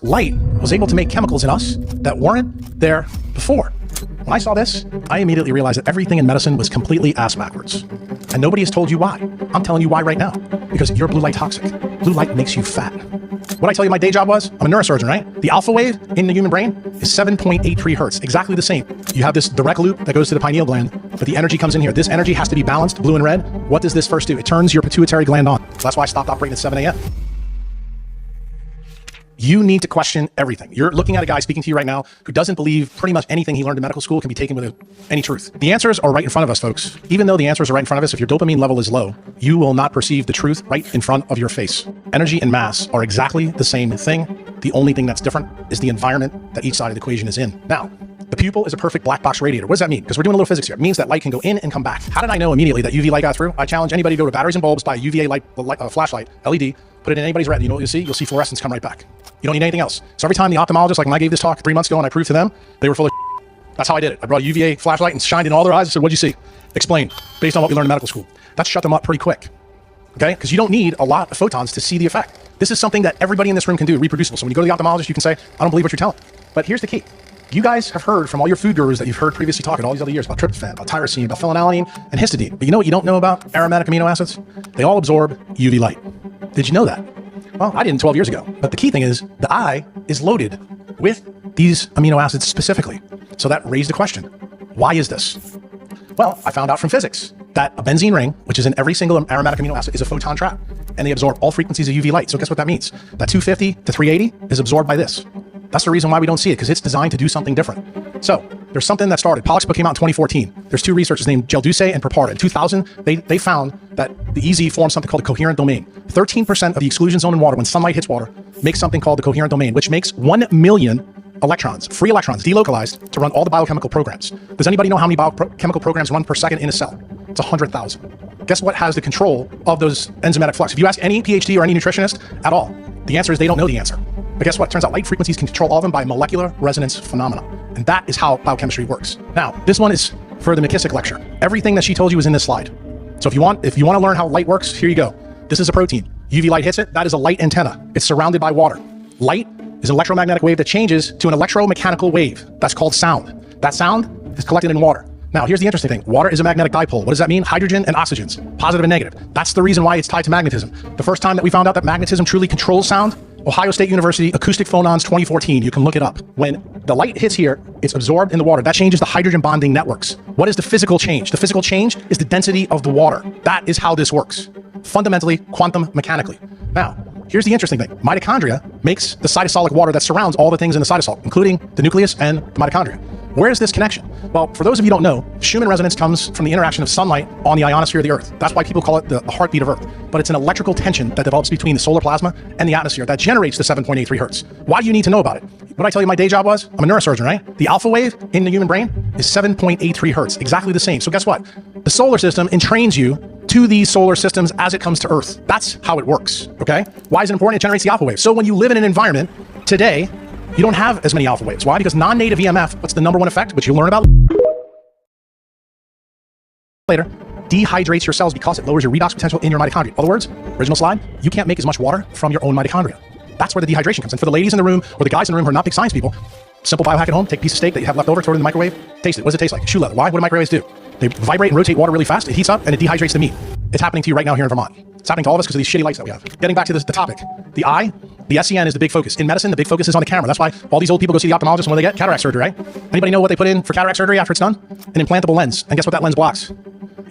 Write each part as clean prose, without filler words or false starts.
Light was able to make chemicals in us that weren't there before. When I saw this, I immediately realized that everything in medicine was completely ass backwards. And nobody has told you why. I'm telling you why right now. Because you're blue light toxic. Blue light makes you fat. What I tell you my day job was? I'm a neurosurgeon, right? The alpha wave in the human brain is 7.83 hertz, exactly the same. You have this direct loop that goes to the pineal gland, but the energy comes in here. This energy has to be balanced, blue and red. What does this first do? It turns your pituitary gland on. So that's why I stopped operating at 7 a.m. You need to question everything. You're looking at a guy speaking to you right now who doesn't believe pretty much anything he learned in medical school can be taken with any truth. The answers are right in front of us, folks. Even though the answers are right in front of us, if your dopamine level is low, you will not perceive the truth right in front of your face. Energy and mass are exactly the same thing. The only thing that's different is the environment that each side of the equation is in. Now, the pupil is a perfect black box radiator. What does that mean? Because we're doing a little physics here. It means that light can go in and come back. How did I know immediately that UV light got through? I challenge anybody to go to batteries and bulbs, buy a UVA flashlight, LED, put it in anybody's retina. You know what you'll see? You'll see fluorescence come right back. You don't need anything else. So every time the ophthalmologist, like when I gave this talk 3 months ago and I proved to them, they were full of That's how I did it. I brought a UVA flashlight and shined in all their eyes. I said, what'd you see? Explain, based on what we learned in medical school. That shut them up pretty quick, okay? Because you don't need a lot of photons to see the effect. This is something that everybody in this room can do, reproducible. So when you go to the ophthalmologist, you can say, I don't believe what you're telling. But here's the key. You guys have heard from all your food gurus that you've heard previously talking all these other years about tryptophan, about tyrosine, about phenylalanine, and histidine. But you know what you don't know about aromatic amino acids? They all absorb UV light. Did you know that? Well, I didn't 12 years ago. But the key thing is the eye is loaded with these amino acids specifically. So that raised the question, why is this? Well, I found out from physics that a benzene ring, which is in every single aromatic amino acid, is a photon trap. And they absorb all frequencies of UV light. So guess what that means? That 250 to 380 is absorbed by this. That's the reason why we don't see it, because it's designed to do something different. So there's something that started. Pollux book came out in 2014. There's two researchers named Gelduce and Praparda. In 2000, they found that the EZ forms something called a coherent domain. 13% of the exclusion zone in water, when sunlight hits water, makes something called the coherent domain, which makes 1 million electrons, free electrons, delocalized to run all the biochemical programs. Does anybody know how many biochemical programs run per second in a cell? It's 100,000. Guess what has the control of those enzymatic flux? If you ask any PhD or any nutritionist at all, the answer is they don't know the answer. But guess what? It turns out light frequencies can control all of them by molecular resonance phenomena. And that is how biochemistry works. Now, this one is for the McKissick lecture. Everything that she told you is in this slide. So if you want to learn how light works, here you go. This is a protein. UV light hits it. That is a light antenna. It's surrounded by water. Light is an electromagnetic wave that changes to an electromechanical wave. That's called sound. That sound is collected in water. Now, here's the interesting thing. Water is a magnetic dipole. What does that mean? Hydrogen and oxygens, positive and negative. That's the reason why it's tied to magnetism. The first time that we found out that magnetism truly controls sound, Ohio State University, Acoustic Phonons 2014. You can look it up. When the light hits here, it's absorbed in the water. That changes the hydrogen bonding networks. What is the physical change? The physical change is the density of the water. That is how this works. Fundamentally, quantum mechanically. Now, here's the interesting thing. Mitochondria makes the cytosolic water that surrounds all the things in the cytosol, including the nucleus and the mitochondria. Where is this connection? Well, for those of you who don't know, Schumann resonance comes from the interaction of sunlight on the ionosphere of the Earth. That's why people call it the heartbeat of Earth. But it's an electrical tension that develops between the solar plasma and the atmosphere that generates the 7.83 hertz. Why do you need to know about it? What I tell you my day job was? I'm a neurosurgeon, right? The alpha wave in the human brain is 7.83 hertz, exactly the same. So guess what? The solar system entrains you to these solar systems as it comes to Earth. That's how it works, okay? Why is it important? It generates the alpha wave. So when you live in an environment today, you don't have as many alpha waves. Why? Because non-native EMF, what's the number one effect, which you'll learn about later, dehydrates your cells because it lowers your redox potential in your mitochondria. In other words, original slide, you can't make as much water from your own mitochondria. That's where the dehydration comes in. For the ladies in the room or the guys in the room who are not big science people, simple biohack at home, take a piece of steak that you have left over, throw it in the microwave, taste it. What does it taste like? Shoe leather. Why? What do microwaves do? They vibrate and rotate water really fast. It heats up and it dehydrates the meat. It's happening to you right now here in Vermont. It's happening to all of us because of these shitty lights that we have. Getting back to the topic, the eye, the SCN is the big focus. In medicine, the big focus is on the camera. That's why all these old people go see the ophthalmologist when they get cataract surgery, right? Anybody know what they put in for cataract surgery after it's done? An implantable lens. And guess what that lens blocks?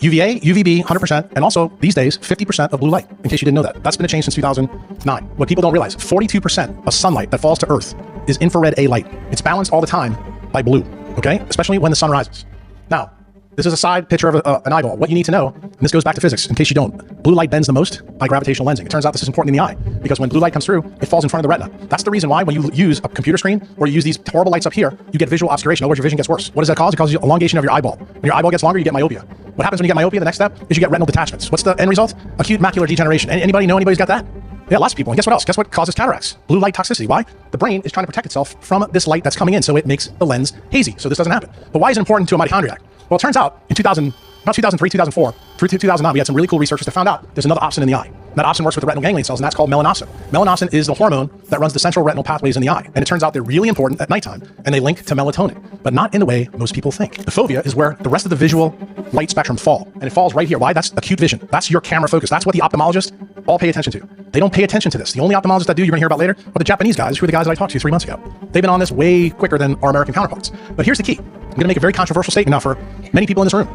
UVA, UVB, 100%, and also these days, 50% of blue light, in case you didn't know that. That's been a change since 2009. What people don't realize, 42% of sunlight that falls to Earth is infrared A light. It's balanced all the time by blue, okay? Especially when the sun rises. Now, this is a side picture of an eyeball. What you need to know, and this goes back to physics, in case you don't, blue light bends the most by gravitational lensing. It turns out this is important in the eye, because when blue light comes through, it falls in front of the retina. That's the reason why when you use a computer screen, or you use these horrible lights up here, you get visual obscuration. In other words, your vision gets worse. What does that cause? It causes elongation of your eyeball. When your eyeball gets longer, you get myopia. What happens when you get myopia? The next step is you get retinal detachments. What's the end result? Acute macular degeneration. Anybody know anybody's got that? Yeah, lots of people. And guess what else? Guess what causes cataracts? Blue light toxicity. Why? The brain is trying to protect itself from this light that's coming in, so it makes the lens hazy. So this doesn't happen. But why is it important to a mitochondriac? Well, it turns out in 2000, About 2003, 2004, through 2009, we had some really cool researchers that found out there's another opsin in the eye. That opsin works with the retinal ganglion cells, and that's called melanopsin. Melanopsin is the hormone that runs the central retinal pathways in the eye. And it turns out they're really important at nighttime, and they link to melatonin, but not in the way most people think. The fovea is where the rest of the visual light spectrum fall, and it falls right here. Why? That's acute vision. That's your camera focus. That's what the ophthalmologists all pay attention to. They don't pay attention to this. The only ophthalmologists that do, you're going to hear about later, are the Japanese guys, who are the guys that I talked to 3 months ago. They've been on this way quicker than our American counterparts. But here's the key. I'm going to make a very controversial statement now for many people in this room.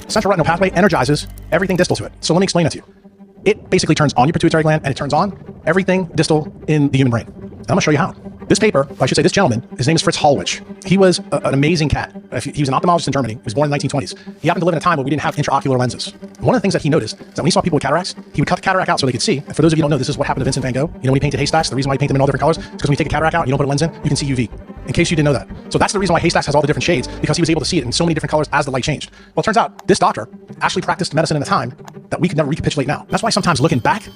Central retinal pathway energizes everything distal to it. So let me explain that to you. It basically turns on your pituitary gland, and it turns on everything distal in the human brain. And I'm going to show you how. This paper, I should say this gentleman, his name is Fritz Hollwich. He was an amazing cat. He was an ophthalmologist in Germany. He was born in the 1920s. He happened to live in a time where we didn't have intraocular lenses. One of the things that he noticed is that when he saw people with cataracts, he would cut the cataract out so they could see. And for those of you who don't know, this is what happened to Vincent van Gogh. You know, when he painted haystacks, the reason why he painted them in all different colors is because when you take a cataract out and you don't put a lens in, you can see UV. In case you didn't know that. So that's the reason why haystacks has all the different shades, because he was able to see it in so many different colors as the light changed. Well, it turns out this doctor actually practiced medicine in a time that we could never recapitulate now. That's why sometimes looking back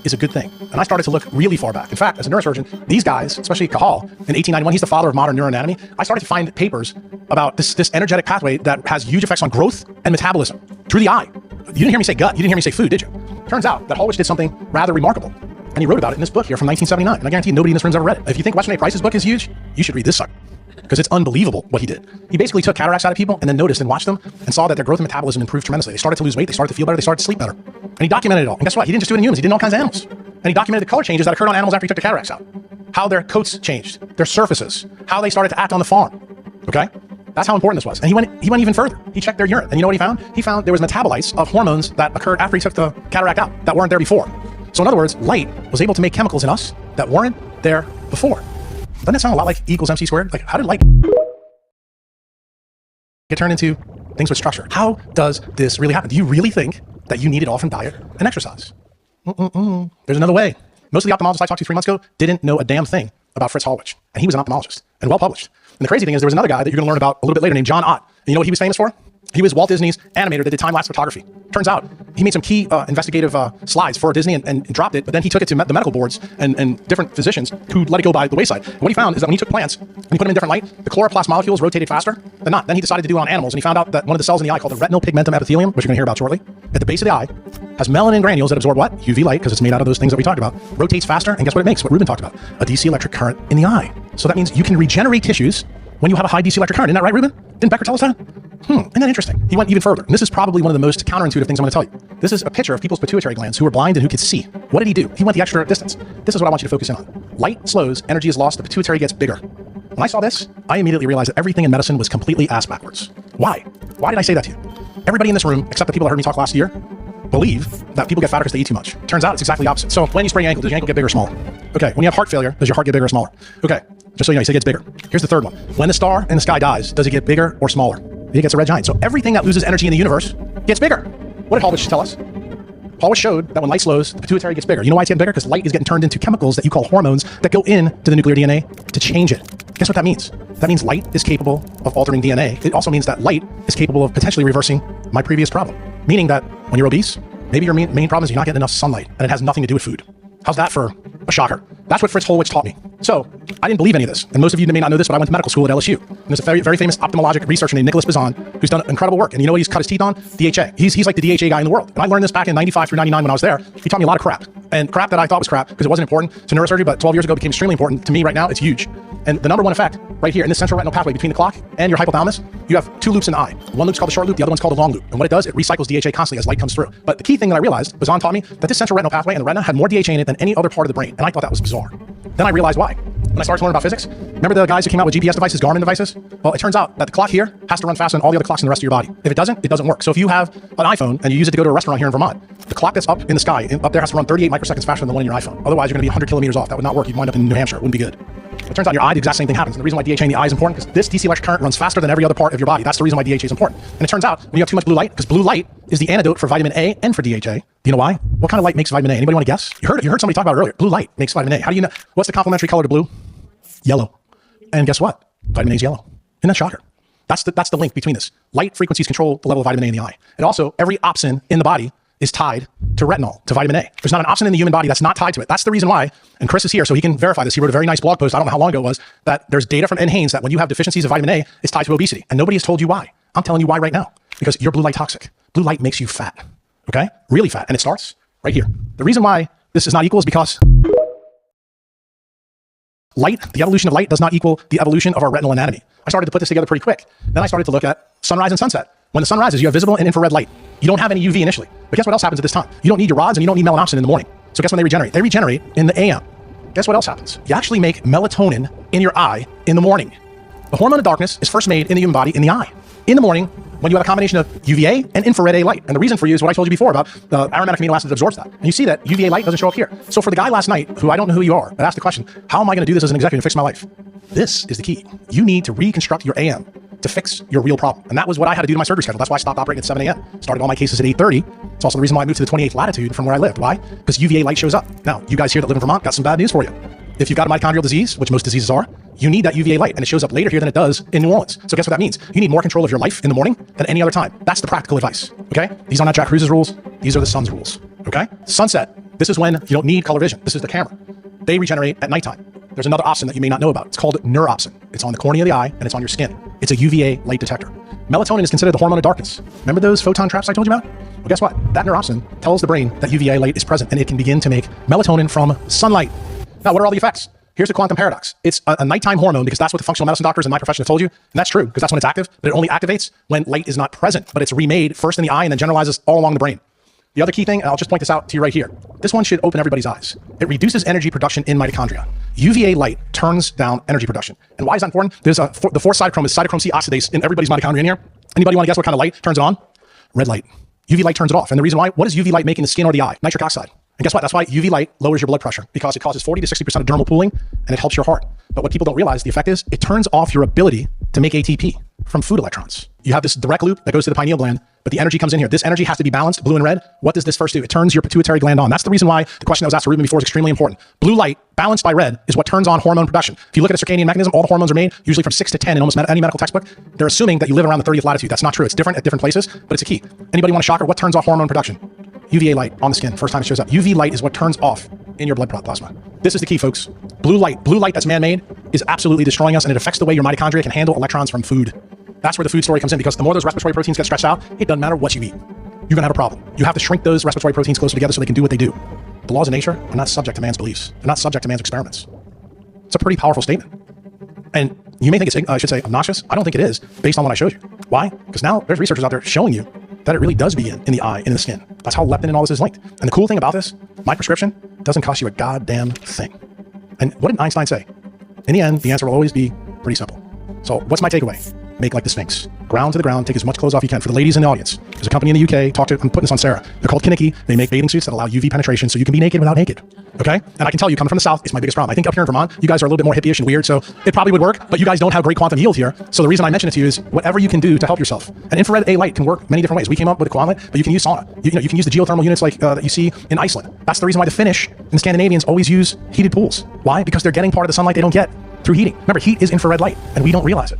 is a good thing. And I started to look really far back. In fact, as a neurosurgeon, these guys, especially Cajal, in 1891, he's the father of modern neuroanatomy. I started to find papers about this energetic pathway that has huge effects on growth and metabolism through the eye. You didn't hear me say gut. You didn't hear me say food, did you? Turns out that Hollwich did something rather remarkable. And he wrote about it in this book here from 1979. And I guarantee nobody in this room's ever read it. If you think Weston A. Price's book is huge, you should read this sucker, because it's unbelievable what he did. He basically took cataracts out of people and then noticed and watched them and saw that their growth and metabolism improved tremendously. They started to lose weight, they started to feel better, they started to sleep better. And he documented it all. And guess what? He didn't just do it in humans, he did it in all kinds of animals. And he documented the color changes that occurred on animals after he took the cataracts out. How their coats changed, their surfaces, how they started to act on the farm. Okay? That's how important this was. And he went even further. He checked their urine. And you know what he found? He found there was metabolites of hormones that occurred after he took the cataract out that weren't there before. So in other words, light was able to make chemicals in us that weren't there before. Doesn't that sound a lot like E equals MC squared? Like, how did light get turned into things with structure? How does this really happen? Do you really think that you need it all from diet and exercise? There's another way. Most of the ophthalmologists I talked to 3 months ago didn't know a damn thing about Fritz Hollwich. And he was an ophthalmologist and well published. And the crazy thing is there was another guy that you're going to learn about a little bit later named John Ott. And you know what he was famous for? He was Walt Disney's animator that did time-lapse photography. Turns out he made some key investigative slides for Disney and dropped it, but then he took it to the medical boards and different physicians who let it go by the wayside. And what he found is that when he took plants and he put them in different light, the chloroplast molecules rotated faster than not. Then he decided to do it on animals, and he found out that one of the cells in the eye called the retinal pigmentum epithelium, which you're going to hear about shortly, at the base of the eye, has melanin granules that absorb what? UV light, because it's made out of those things that we talked about, rotates faster, and guess what it makes? What Ruben talked about, a DC electric current in the eye. So that means you can regenerate tissues when you have a high DC electric current. Isn't that right, Ruben? Didn't Becker tell us that? Isn't that interesting? He went even further. And this is probably one of the most counterintuitive things I'm going to tell you. This is a picture of people's pituitary glands who were blind and who could see. What did he do? He went the extra distance. This is what I want you to focus in on. Light slows, energy is lost, the pituitary gets bigger. When I saw this, I immediately realized that everything in medicine was completely ass backwards. Why? Why did I say that to you? Everybody in this room, except the people that heard me talk last year, believe that people get fatter because they eat too much. Turns out it's exactly the opposite. So when you sprain your ankle, does your ankle get bigger or smaller? Okay. When you have heart failure, does your heart get bigger or smaller? Okay. Just so you know, he said it gets bigger. Here's the third one. When the star in the sky dies, does it get bigger or smaller? It gets a red giant. So everything that loses energy in the universe gets bigger. What did Hollwich tell us? Hollwich showed that when light slows, the pituitary gets bigger. You know why it's getting bigger? Because light is getting turned into chemicals that you call hormones that go into the nuclear DNA to change it. Guess what that means? That means light is capable of altering DNA. It also means that light is capable of potentially reversing my previous problem. Meaning that when you're obese, maybe your main problem is you're not getting enough sunlight, and it has nothing to do with food. How's that for a shocker? That's what Fritz Hollwich taught me. So I didn't believe any of this. And most of you may not know this, but I went to medical school at LSU. And there's a very, very famous ophthalmologic researcher named Nicholas Bazan who's done incredible work. And you know what he's cut his teeth on? DHA. He's like the DHA guy in the world. And I learned this back in 95 through 99 when I was there. He taught me a lot of crap. And crap that I thought was crap because it wasn't important to neurosurgery, but 12 years ago became extremely important. To me right now, it's huge. And the number one effect right here in this central retinal pathway between the clock and your hypothalamus, you have two loops in the eye. One loop's called the short loop, the other one's called the long loop. And what it does, it recycles DHA constantly as light comes through. But the key thing that I realized, Bazan taught me that this central retinal pathway and the retina had more DHA in it than any other part of the brain. And I thought that was bizarre. Then I realized why. When I started to learn about physics, remember the guys who came out with GPS devices, Garmin devices? Well, it turns out that the clock here has to run faster than all the other clocks in the rest of your body. If it doesn't work. So if you have an iPhone and you use it to go to a restaurant here in Vermont, the clock that's up in the sky, up there has to run 38 microseconds faster than the one in your iPhone. Otherwise, you're going to be 100 kilometers off. That would not work. You'd wind up in New Hampshire. It wouldn't be good. It turns out in your eye, the exact same thing happens. And the reason why DHA in the eye is important is this DC electric current runs faster than every other part of your body. That's the reason why DHA is important. And it turns out when you have too much blue light, because blue light is the antidote for vitamin A and for DHA. Do you know why? What kind of light makes vitamin A? Anybody want to guess? You heard somebody talk about it earlier. Blue light makes vitamin A. How do you know? What's the complementary color to blue? Yellow. And guess what? Vitamin A is yellow. Isn't that shocker? That's the link between this. Light frequencies control the level of vitamin A in the eye. And also, every opsin in the body is tied to retinol, to vitamin A. There's not an opsin in the human body that's not tied to it. That's the reason why, and Chris is here so he can verify this. He wrote a very nice blog post, I don't know how long ago it was, that there's data from N. Haynes that when you have deficiencies of vitamin A, it's tied to obesity. And nobody has told you why. I'm telling you why right now. Because you're blue light toxic. Blue light makes you fat, okay? Really fat, and it starts right here. The reason why this is not equal is because light, the evolution of light, does not equal the evolution of our retinal anatomy. I started to put this together pretty quick. Then I started to look at sunrise and sunset. When the sun rises, you have visible and infrared light. You don't have any UV initially. But guess what else happens at this time? You don't need your rods and you don't need melanopsin in the morning. So guess when they regenerate? They regenerate in the AM. Guess what else happens? You actually make melatonin in your eye in the morning. The hormone of darkness is first made in the human body in the eye. In the morning, when you have a combination of UVA and infrared A light. And the reason for you is what I told you before about the aromatic amino acid that absorbs that. And you see that UVA light doesn't show up here. So for the guy last night, who I don't know who you are, but asked the question, how am I going to do this as an executive and fix my life? This is the key. You need to reconstruct your AM to fix your real problem. And that was what I had to do to my surgery schedule. That's why I stopped operating at 7 a.m. Started all my cases at 8:30. It's also the reason why I moved to the 28th latitude from where I lived. Why? Because UVA light shows up. Now, you guys here that live in Vermont, got some bad news for you. If you've got a mitochondrial disease, which most diseases are, you need that UVA light, and it shows up later here than it does in New Orleans. So guess what that means? You need more control of your life in the morning than any other time. That's the practical advice, okay? These are not Jack Cruise's rules. These are the sun's rules, okay? Sunset, this is when you don't need color vision. This is the camera. They regenerate at nighttime. There's another opsin that you may not know about. It's called neuropsin. It's on the cornea of the eye, and it's on your skin. It's a UVA light detector. Melatonin is considered the hormone of darkness. Remember those photon traps I told you about? Well, guess what? That neuropsin tells the brain that UVA light is present, and it can begin to make melatonin from sunlight. Now, what are all the effects? Here's the quantum paradox. It's a nighttime hormone because that's what the functional medicine doctors in my profession have told you. And that's true because that's when it's active, but it only activates when light is not present, but it's remade first in the eye and then generalizes all along the brain. The other key thing, and I'll just point this out to you right here. This one should open everybody's eyes. It reduces energy production in mitochondria. UVA light turns down energy production. And why is that important? There's the fourth cytochrome is cytochrome C oxidase in everybody's mitochondria in here. Anybody want to guess what kind of light turns it on? Red light. UV light turns it off. And the reason why, what does UV light make in the skin or the eye? Nitric oxide. And guess what? That's why UV light lowers your blood pressure because it causes 40 to 60% of dermal pooling and it helps your heart. But what people don't realize the effect is it turns off your ability to make ATP from food electrons. You have this direct loop that goes to the pineal gland, but the energy comes in here. This energy has to be balanced, blue and red. What does this first do? It turns your pituitary gland on. That's the reason why the question that was asked to Ruben before is extremely important. Blue light balanced by red is what turns on hormone production. If you look at a circadian mechanism, all the hormones are made usually from 6 to 10 in almost any medical textbook. They're assuming that you live around the 30th latitude. That's not true. It's different at different places, but it's a key. Anybody want a shocker? What turns off hormone production? UVA light on the skin. First time it shows up. UV light is what turns off in your blood plasma. This is the key, folks. Blue light that's man-made is absolutely destroying us, and it affects the way your mitochondria can handle electrons from food. That's where the food story comes in, because the more those respiratory proteins get stretched out, it doesn't matter what you eat. You're gonna have a problem. You have to shrink those respiratory proteins closer together so they can do what they do. The laws of nature are not subject to man's beliefs. They're not subject to man's experiments. It's a pretty powerful statement. And you may think it's, I should say, obnoxious. I don't think it is, based on what I showed you. Why? Because now there's researchers out there showing you that it really does begin in the eye and in the skin. That's how leptin and all this is linked. And the cool thing about this, my prescription doesn't cost you a goddamn thing. And what did Einstein say? In the end, the answer will always be pretty simple. So what's my takeaway? Make like the Sphinx. Ground to the ground, take as much clothes off you can. For the ladies in the audience, there's a company in the UK, I'm putting this on Sarah. They're called Kinnicky. They make bathing suits that allow UV penetration so you can be naked without naked. Okay? And I can tell you, coming from the South, it's my biggest problem. I think up here in Vermont, you guys are a little bit more hippie-ish and weird, so it probably would work, but you guys don't have great quantum yield here. So the reason I mention it to you is whatever you can do to help yourself. And infrared A light can work many different ways. We came up with a quantum light, but you can use sauna. You can use the geothermal units like that you see in Iceland. That's the reason why the Finnish and the Scandinavians always use heated pools. Why? Because they're getting part of the sunlight they don't get through heating. Remember, heat is infrared light, and we don't realize it.